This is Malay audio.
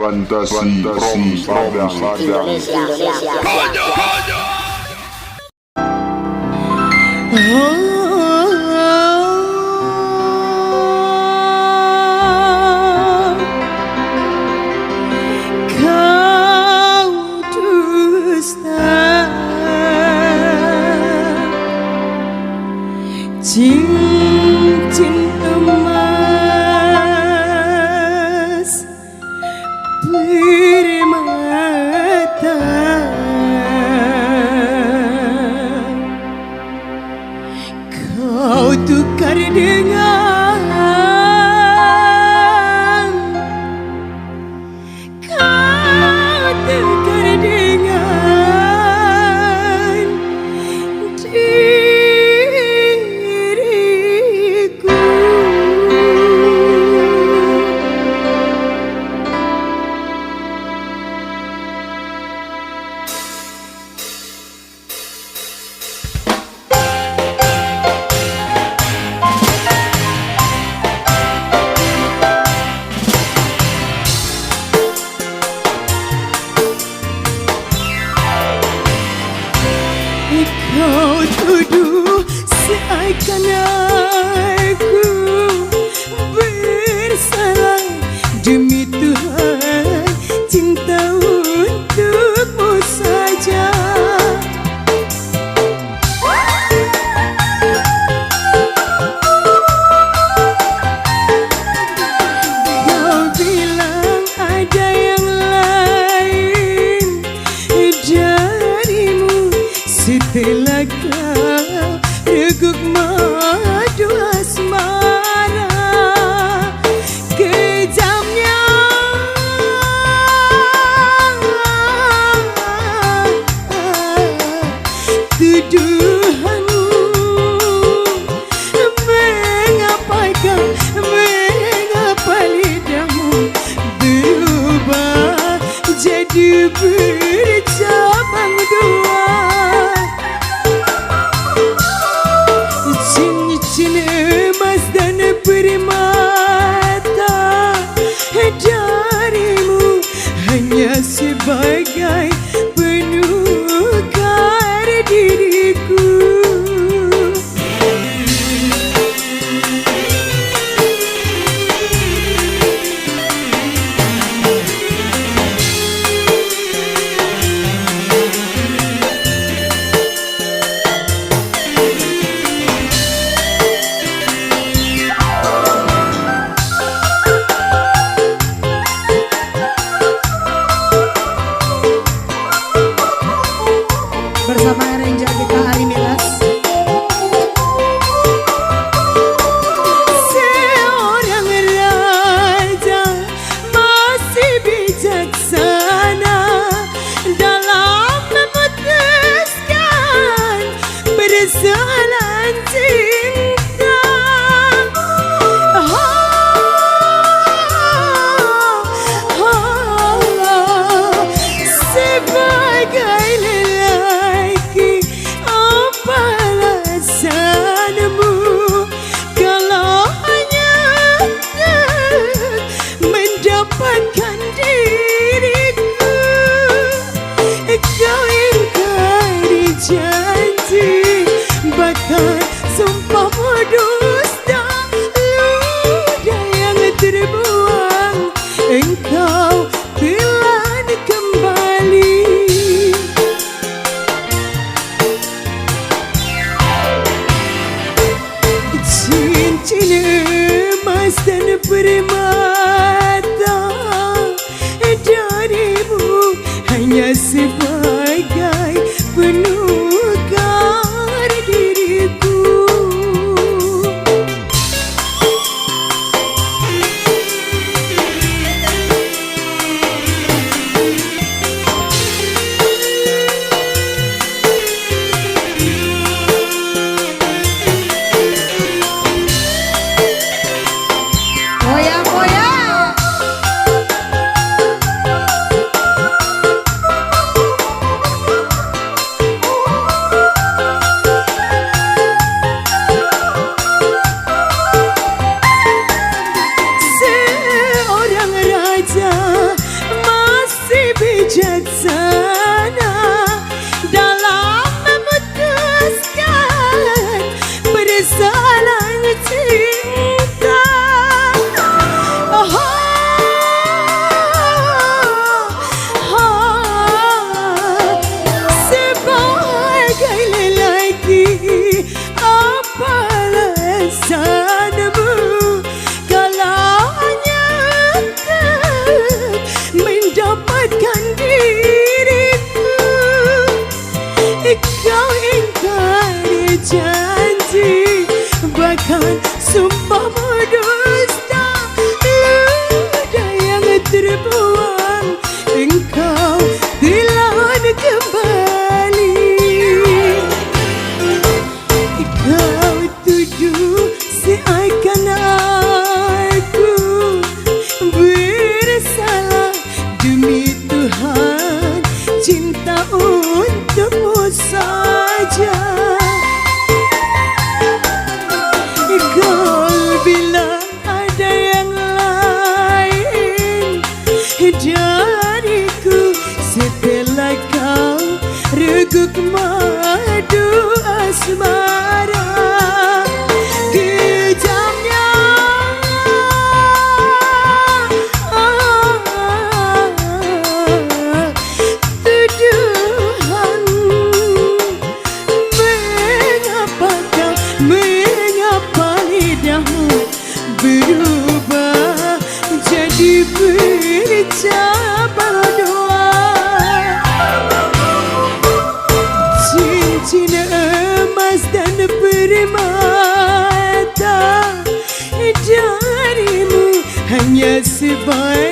Fantasi Padang Indonesia. Kau dusta, cincin emas permata, kau tukar dengan diriku. Kau tuduh seakan aku bersalah. Demi Tuhan, cinta untukmu saja. Kau bilang ada yang lain darimu. Setelah kau reguk madu asmara, kejamnya tuduhanmu. Mengapa lidahmu berubah jadi bercabang dua? Cincin emas dan permata darimu hanya sebagai penukar diriku. bijaksana dalam memutuskan persoalan cinta. Sebagai lelaki, apa alasanmu kalau nyangkut mendapatkan diriku? Kau ingkari janji, bahkan sumpahmu dusta. Ludah yang terbuang engkau telan kembali. Kau tuduh seakan aku bersalah. Demi Tuhan, cinta untukmu saja. Kau bilang ada yang lain dariku setelah kau reguk madu asmara. Kejamnya tuduhan. Mengapa lidahmu berubah jadi bercabang doa? Cincin emas dan permata darimu hanya sebaik